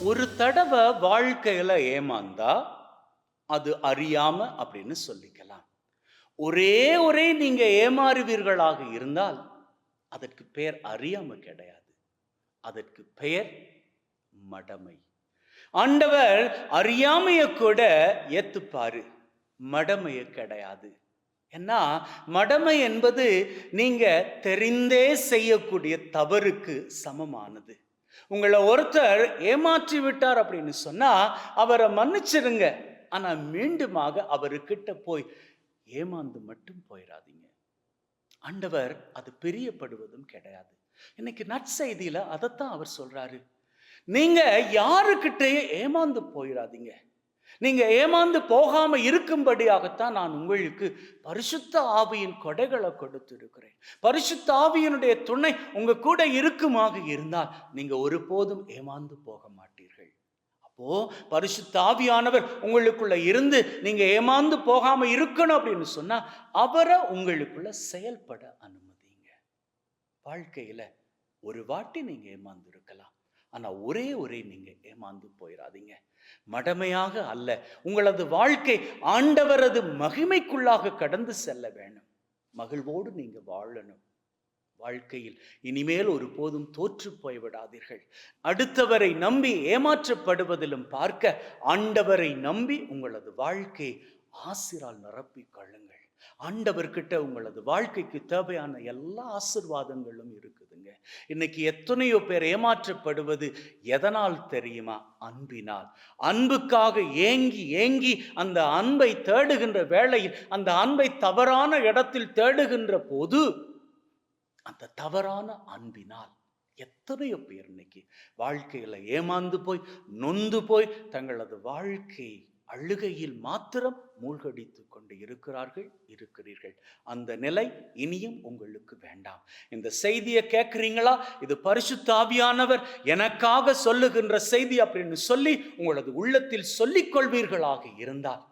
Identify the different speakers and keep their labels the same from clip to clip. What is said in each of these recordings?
Speaker 1: ஒரு தடவை வாழ்க்கையில ஏமாந்தா அது அறியாம அப்படின்னு சொல்லிக்கலாம். ஒரே ஒரே நீங்க ஏமாறுவீர்களாக இருந்தால் அதற்கு பெயர் அறியாமை கிடையாது. அதற்கு பெயர் மடமை. ஆண்டவர் அறியாமைய கூட ஏத்துப்பாரு, மடமைய கிடையாது. ஏன்னா மடமை என்பது நீங்க தெரிந்தே செய்யக்கூடிய தவறுக்கு சமமானது. உங்களை ஒருத்தர் ஏமாற்றி விட்டார் அப்படின்னு சொன்னா அவரை மன்னிச்சிருங்க. ஆனா மீண்டுமாக அவர்கிட்ட போய் ஏமாந்து மட்டும் போயிடாதீங்க. ஆண்டவர் அது பிரியப்படுவதும் கிடையாது. இன்னைக்கு நற்செய்தியில அதைத்தான் அவர் சொல்றாரு. நீங்க யாருக்கிட்டயே ஏமாந்து போயிடாதீங்க. நீங்க ஏமாந்து போகாம இருக்கும்படியாகத்தான் நான் உங்களுக்கு பரிசுத்த ஆவியின் கொடைகளை கொடுத்திருக்கிறேன். பரிசுத்த ஆவியினுடைய துணை உங்க கூட இருக்குமாக இருந்தால் நீங்க ஒருபோதும் ஏமாந்து போக மாட்டீர்கள். அப்போ பரிசுத்த ஆவியானவர் உங்களுக்குள்ள இருந்து நீங்க ஏமாந்து போகாம இருக்கணும் அப்படின்னு சொன்னா அவரை உங்களுக்குள்ள செயல்பட அனுமதிங்க. வாழ்க்கையில ஒரு வாட்டி நீங்க ஏமாந்து இருக்கலாம், ஆனா ஒரே நீங்க ஏமாந்து போயிடாதீங்க. மடமையாக அல்ல, உங்களது வாழ்க்கை ஆண்டவரது மகிமைக்குள்ளாக கடந்து செல்ல வேணும். மகிழ்வோடு நீங்க வாழணும். வாழ்க்கையில் இனிமேல் ஒருபோதும் தோற்று போய்விடாதீர்கள். அடுத்தவரை நம்பி ஏமாற்றப்படுவதிலும் பார்க்க ஆண்டவரை நம்பி உங்களது வாழ்க்கை ஆசிரால் நிரப்பிக் கொள்ளுங்கள். ஆண்டவர்கிட்ட உங்களது வாழ்க்கைக்கு தேவையான எல்லா ஆசீர்வாதங்களும் இருக்குதுங்க. இன்னைக்கு எத்தனையோ பேர் ஏமாற்றப்படுவது எதனால் தெரியுமா? அன்பினால். அன்புக்காக ஏங்கி ஏங்கி அந்த அன்பை தேடுகின்ற வேளையில் அந்த அன்பை தவறான இடத்தில் தேடுகின்ற போது அந்த தவறான அன்பினால் எத்தனையோ பேர் இன்னைக்கு வாழ்க்கையில ஏமாந்து போய் நொந்து போய் தங்களது வாழ்க்கை அழுகையில் மாத்திரம் மூழ்கடித்து கொண்டு இருக்கிறீர்கள். அந்த நிலை இனியும் உங்களுக்கு வேண்டாம். இந்த செய்தியை கேட்கிறீங்களா? இது பரிசுத்த ஆவியானவர் எனக்காக சொல்லுகின்ற செய்தி அப்படின்னு சொல்லி உங்களது உள்ளத்தில் சொல்லிக் கொள்வீர்களாக இருந்தால்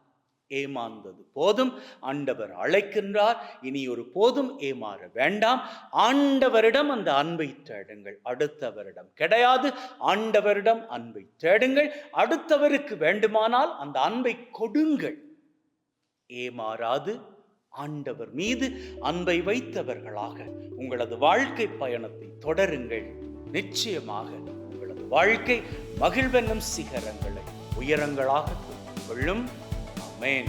Speaker 1: ஏமாந்தது போதும். ஆண்டவர் அழைக்கின்றார், இனி ஒரு போதும் ஏமாற வேண்டாம். ஆண்டவரிடம் அந்த அன்பை தேடுங்கள், அடுத்தவரிடம் கிடையாது. ஆண்டவரிடம் அன்பை தேடுங்கள், அடுத்தவருக்கு வேண்டுமானால் அந்த அன்பை கொடுங்கள். ஏமாறாது ஆண்டவர் மீது அன்பை வைத்தவர்களாக உங்களது வாழ்க்கை பயணத்தை தொடருங்கள். நிச்சயமாக உங்களது வாழ்க்கை மகிழ்வென்னும் சிகரங்களை உயரங்களாக கொள்ளும். Amen.